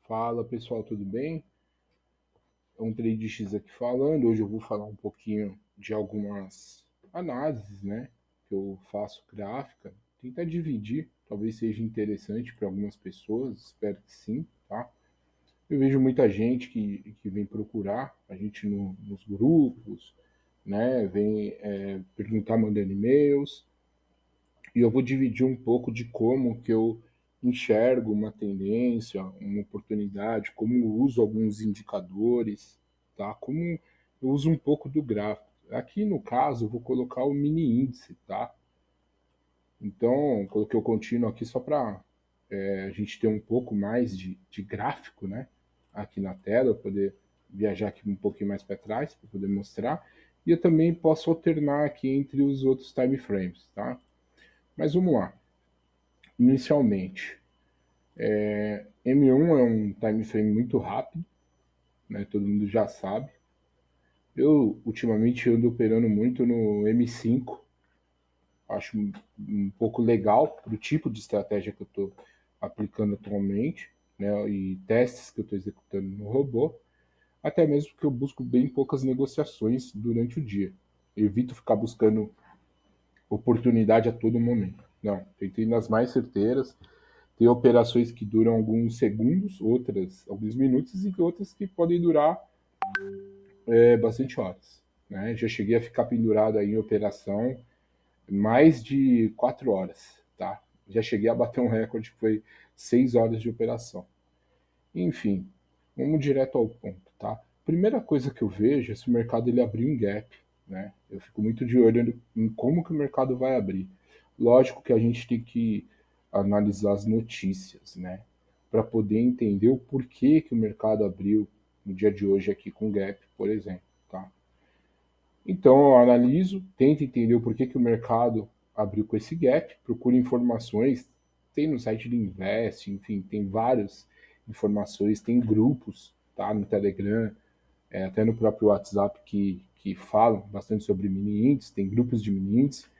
Fala pessoal, tudo bem? É um Trade X aqui falando. Hoje eu vou falar um pouquinho de algumas análises, né? Que eu faço gráfica. Tentar dividir, talvez seja interessante para algumas pessoas, espero que sim, tá? Eu vejo muita gente que vem procurar a gente nos grupos, né? Vem perguntar mandando e-mails. E eu vou dividir um pouco de como que eu enxergo uma tendência, uma oportunidade, como eu uso alguns indicadores, tá? Como eu uso um pouco do gráfico. Aqui no caso eu vou colocar o mini índice, tá? Então coloquei o contínuo aqui só para a gente ter um pouco mais de gráfico, né? Aqui na tela, poder viajar aqui um pouquinho mais para trás para poder mostrar. E eu também posso alternar aqui entre os outros time frames, tá? Mas vamos lá. Inicialmente, M1 é um time frame muito rápido, né? Todo mundo já sabe. Eu ultimamente ando operando muito no M5, acho um pouco legal para o tipo de estratégia que eu estou aplicando atualmente, né? E testes que eu estou executando no robô, até mesmo porque eu busco bem poucas negociações durante o dia. Eu evito ficar buscando oportunidade a todo momento. Não, tentei nas mais certeiras. Tem operações que duram alguns segundos, outras alguns minutos e outras que podem durar bastante horas. Né? Já cheguei a ficar pendurado aí em operação mais de 4 horas. Tá? Já cheguei a bater um recorde que foi 6 horas de operação. Enfim, vamos direto ao ponto. Tá? Primeira coisa que eu vejo é se o mercado ele abrir um gap. Né? Eu fico muito de olho em como que o mercado vai abrir. Lógico que a gente tem que analisar as notícias, né? Para poder entender o porquê que o mercado abriu no dia de hoje aqui com gap, por exemplo, tá? Então eu analiso, tento entender o porquê que o mercado abriu com esse gap, procuro informações, tem no site do Invest, enfim, tem várias informações, tem grupos, tá, no Telegram, até no próprio WhatsApp que falam bastante sobre mini índices, tem grupos de mini índices,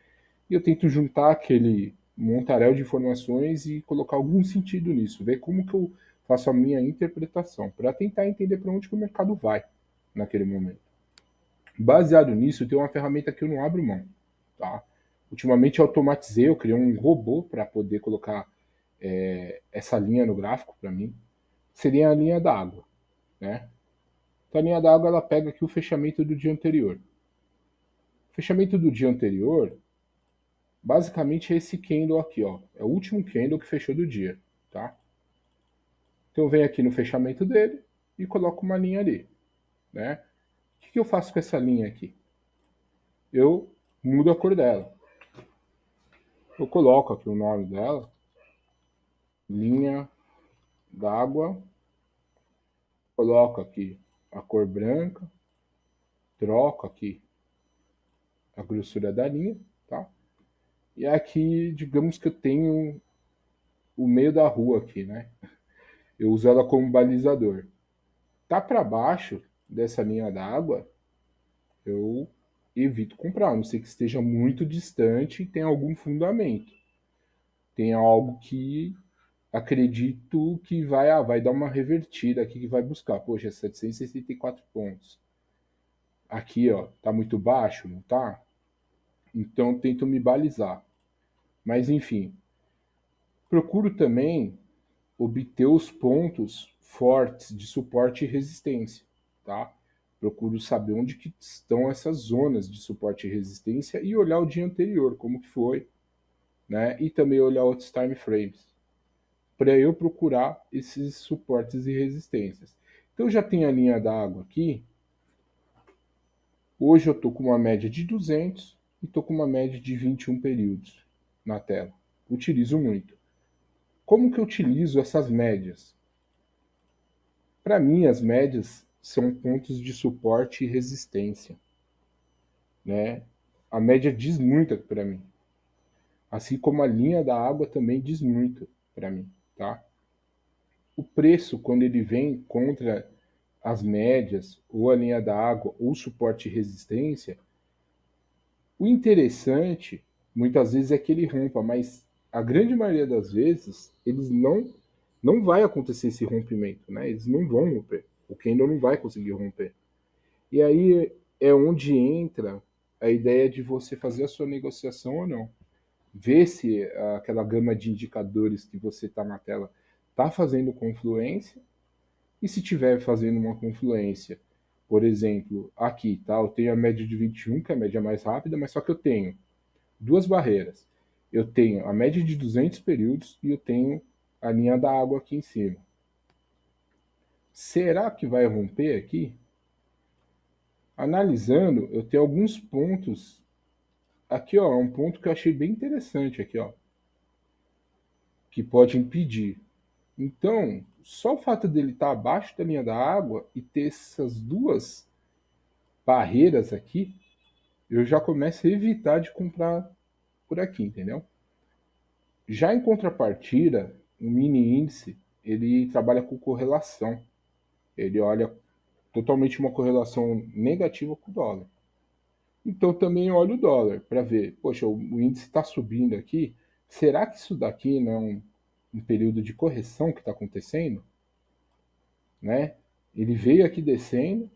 e eu tento juntar aquele montaréu de informações e colocar algum sentido nisso, ver como que eu faço a minha interpretação, para tentar entender para onde que o mercado vai naquele momento. Baseado nisso, tem uma ferramenta que eu não abro mão. Tá? Ultimamente eu automatizei, eu criei um robô para poder colocar essa linha no gráfico para mim. Seria a linha da água. Né? Então a linha da água ela pega aqui o fechamento do dia anterior. O fechamento do dia anterior basicamente é esse candle aqui, ó. É o último candle que fechou do dia, tá? Então eu venho aqui no fechamento dele e coloco uma linha ali, né? O que eu faço com essa linha aqui? Eu mudo a cor dela. Eu coloco aqui o nome dela, linha d'água, coloco aqui a cor branca, troco aqui a grossura da linha, tá? E aqui, digamos que eu tenho o meio da rua aqui, né? Eu uso ela como balizador. Tá para baixo dessa linha d'água, eu evito comprar, a não ser que esteja muito distante e tenha algum fundamento. Tem algo que acredito que vai dar uma revertida aqui, que vai buscar. Poxa, 764 pontos. Aqui, ó, tá muito baixo, não tá? Então tento me balizar. Mas enfim, procuro também obter os pontos fortes de suporte e resistência, tá? Procuro saber onde que estão essas zonas de suporte e resistência e olhar o dia anterior, como que foi, né? E também olhar outros time frames, para eu procurar esses suportes e resistências. Então já tem a linha d'água aqui. Hoje eu estou com uma média de 200 e estou com uma média de 21 períodos na tela. Utilizo muito. Como que eu utilizo essas médias? Para mim, as médias são pontos de suporte e resistência. Né? A média diz muito para mim. Assim como a linha da água também diz muito para mim. Tá? O preço, quando ele vem contra as médias, ou a linha da água, ou suporte e resistência, o interessante, muitas vezes, é que ele rompa, mas a grande maioria das vezes, eles não não vai acontecer esse rompimento, né? Eles não vão romper. O candle não vai conseguir romper. E aí é onde entra a ideia de você fazer a sua negociação ou não. Ver se aquela gama de indicadores que você está na tela está fazendo confluência, e se estiver fazendo uma confluência, por exemplo, aqui, tá? Eu tenho a média de 21, que é a média mais rápida, mas só que eu tenho duas barreiras. Eu tenho a média de 200 períodos e eu tenho a linha da água aqui em cima. Será que vai romper aqui? Analisando, eu tenho alguns pontos. Aqui, ó, um ponto que eu achei bem interessante aqui, ó, que pode impedir. Então, só o fato dele estar abaixo da linha da água e ter essas duas barreiras aqui, eu já começo a evitar de comprar por aqui, entendeu? Já em contrapartida, o mini índice, ele trabalha com correlação. Ele olha totalmente uma correlação negativa com o dólar. Então também olho o dólar para ver, poxa, o índice está subindo aqui, será que isso daqui não é um período de correção que está acontecendo? Né? Ele veio aqui descendo,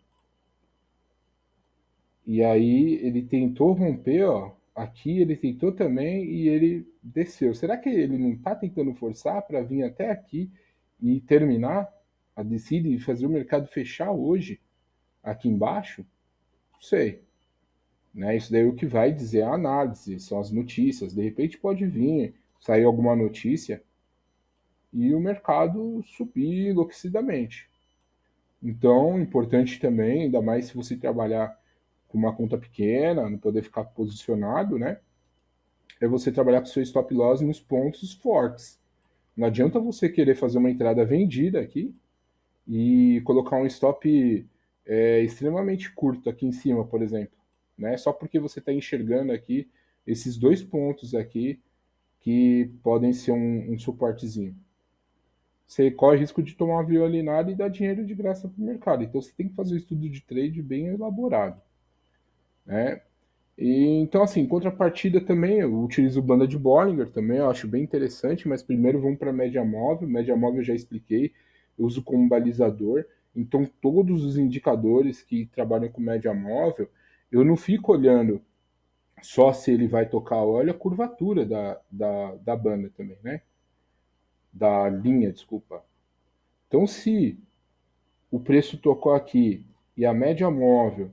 e aí ele tentou romper, ó, aqui ele tentou também e ele desceu. Será que ele não está tentando forçar para vir até aqui e terminar a descida e fazer o mercado fechar hoje aqui embaixo? Não sei. Né? Isso daí é o que vai dizer a análise, são as notícias. De repente pode vir, sair alguma notícia e o mercado subir enlouquecidamente. Então, importante também, ainda mais se você trabalhar com uma conta pequena, não poder ficar posicionado, né? É você trabalhar com seu stop loss nos pontos fortes. Não adianta você querer fazer uma entrada vendida aqui e colocar um stop extremamente curto aqui em cima, por exemplo, né? Só porque você está enxergando aqui esses dois pontos aqui que podem ser um suportezinho. Você corre risco de tomar uma violinada e dar dinheiro de graça para o mercado. Então você tem que fazer um estudo de trade bem elaborado, né? E, então, assim, em contrapartida também, eu utilizo banda de Bollinger também, eu acho bem interessante, mas primeiro vamos para a média móvel. Média móvel eu já expliquei, eu uso como balizador. Então, todos os indicadores que trabalham com média móvel, eu não fico olhando só se ele vai tocar, olha a curvatura da banda também, né? Da linha, desculpa. Então, se o preço tocou aqui e a média móvel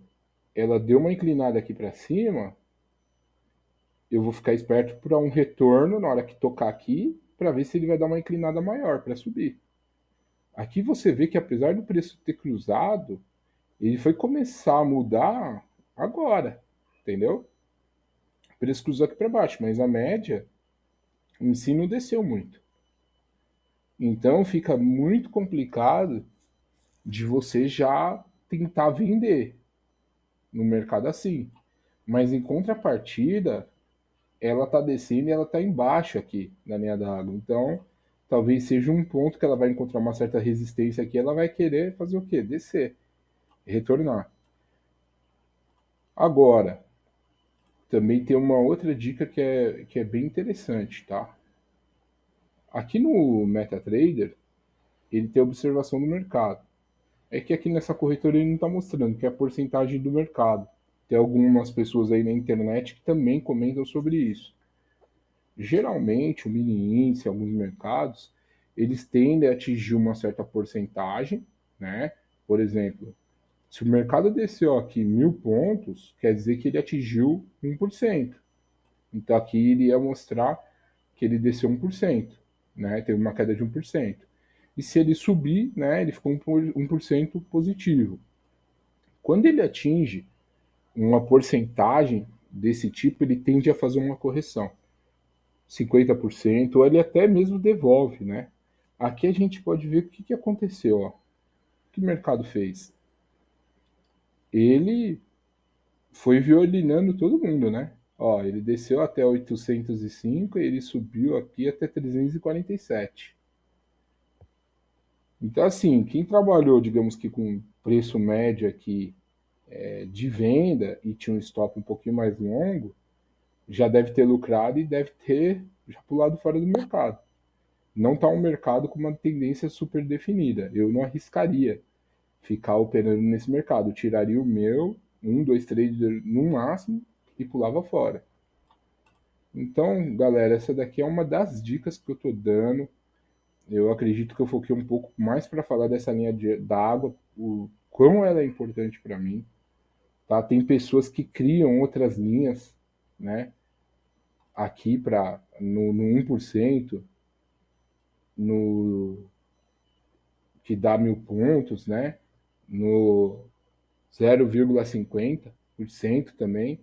ela deu uma inclinada aqui para cima, eu vou ficar esperto para um retorno na hora que tocar aqui, para ver se ele vai dar uma inclinada maior para subir. Aqui você vê que apesar do preço ter cruzado, ele foi começar a mudar agora, entendeu? O preço cruzou aqui para baixo, mas a média em si não desceu muito. Então fica muito complicado de você já tentar vender no mercado assim. Mas em contrapartida, ela está descendo e ela está embaixo aqui na linha da água. Então, talvez seja um ponto que ela vai encontrar uma certa resistência aqui, ela vai querer fazer o quê? Descer, retornar. Agora, também tem uma outra dica que é bem interessante, tá? Aqui no MetaTrader, ele tem observação do mercado. É que aqui nessa corretora ele não está mostrando, que é a porcentagem do mercado. Tem algumas pessoas aí na internet que também comentam sobre isso. Geralmente, o mini índice, alguns mercados, eles tendem a atingir uma certa porcentagem, né? Por exemplo, se o mercado desceu aqui 1.000 pontos, quer dizer que ele atingiu 1%. Então aqui iria mostrar que ele desceu 1%, né? Teve uma queda de 1%. E se ele subir, né, ele ficou 1% positivo. Quando ele atinge uma porcentagem desse tipo, ele tende a fazer uma correção. 50%, ou ele até mesmo devolve, né? Aqui a gente pode ver o que aconteceu, ó. O que o mercado fez? Ele foi violinando todo mundo, né? Ó, ele desceu até 805 e ele subiu aqui até 347. Então, assim, quem trabalhou, digamos que com preço médio aqui de venda e tinha um stop um pouquinho mais longo, já deve ter lucrado e deve ter já pulado fora do mercado. não está um mercado com uma tendência super definida. Eu não arriscaria ficar operando nesse mercado. Eu tiraria o meu, 2 trades no máximo, e pulava fora. Então, galera, essa daqui é uma das dicas que eu estou dando. Eu acredito que eu foquei um pouco mais para falar dessa linha da água, o quão ela é importante para mim. Tá? Tem pessoas que criam outras linhas, né? Aqui no 1%, no que dá 1.000 pontos, né? No 0,50% também,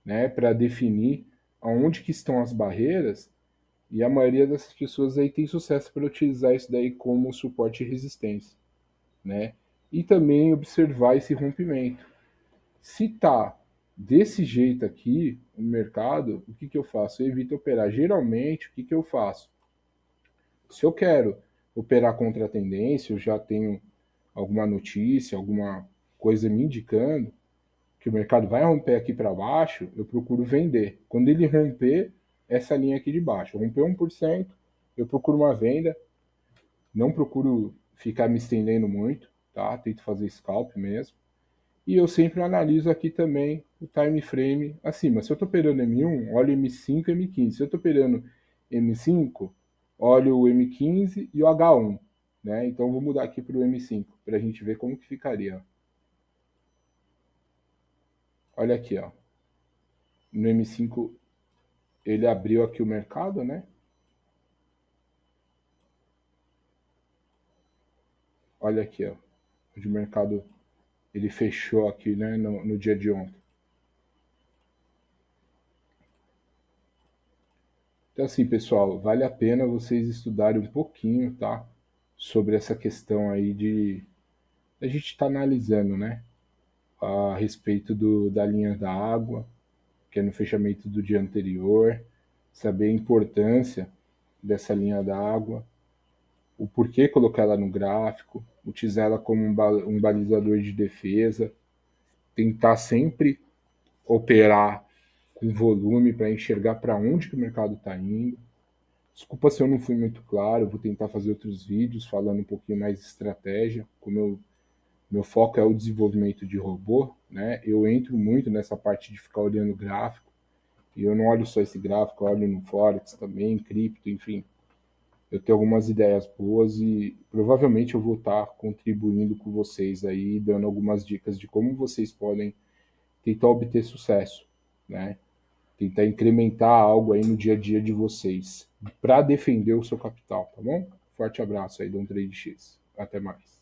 né? Para definir aonde que estão as barreiras. E a maioria dessas pessoas aí tem sucesso para utilizar isso daí como suporte e resistência, né? E também observar esse rompimento. Se tá desse jeito aqui no mercado, o que eu faço? Eu evito operar. Geralmente, o que eu faço? Se eu quero operar contra a tendência, eu já tenho alguma notícia, alguma coisa me indicando que o mercado vai romper aqui para baixo, eu procuro vender. Quando ele romper essa linha aqui de baixo, rompeu 1%, eu procuro uma venda, não procuro ficar me estendendo muito, tá? Tento fazer scalp mesmo. E eu sempre analiso aqui também o time frame acima. Se eu estou operando M1, olho M5 e M15. Se eu estou operando M5, olho o M15 e o H1. Né? Então vou mudar aqui para o M5, para a gente ver como que ficaria. Olha aqui, ó. No M5 ele abriu aqui o mercado, né? Olha aqui, ó. Onde o mercado ele fechou aqui, né? No dia de ontem. Então, assim, pessoal, vale a pena vocês estudarem um pouquinho, tá? Sobre essa questão aí de a gente está analisando, né? A respeito da linha da água, que é no fechamento do dia anterior, saber a importância dessa linha da água, o porquê colocar ela no gráfico, utilizar ela como um balizador de defesa, tentar sempre operar com volume para enxergar para onde que o mercado está indo. Desculpa se eu não fui muito claro, vou tentar fazer outros vídeos falando um pouquinho mais de estratégia, como meu foco é o desenvolvimento de robô, né? Eu entro muito nessa parte de ficar olhando gráfico, e eu não olho só esse gráfico, eu olho no Forex também, cripto, enfim. Eu tenho algumas ideias boas e provavelmente eu vou estar contribuindo com vocês aí, dando algumas dicas de como vocês podem tentar obter sucesso, né? Tentar incrementar algo aí no dia a dia de vocês para defender o seu capital, tá bom? Forte abraço aí, Dom Trade X. Até mais.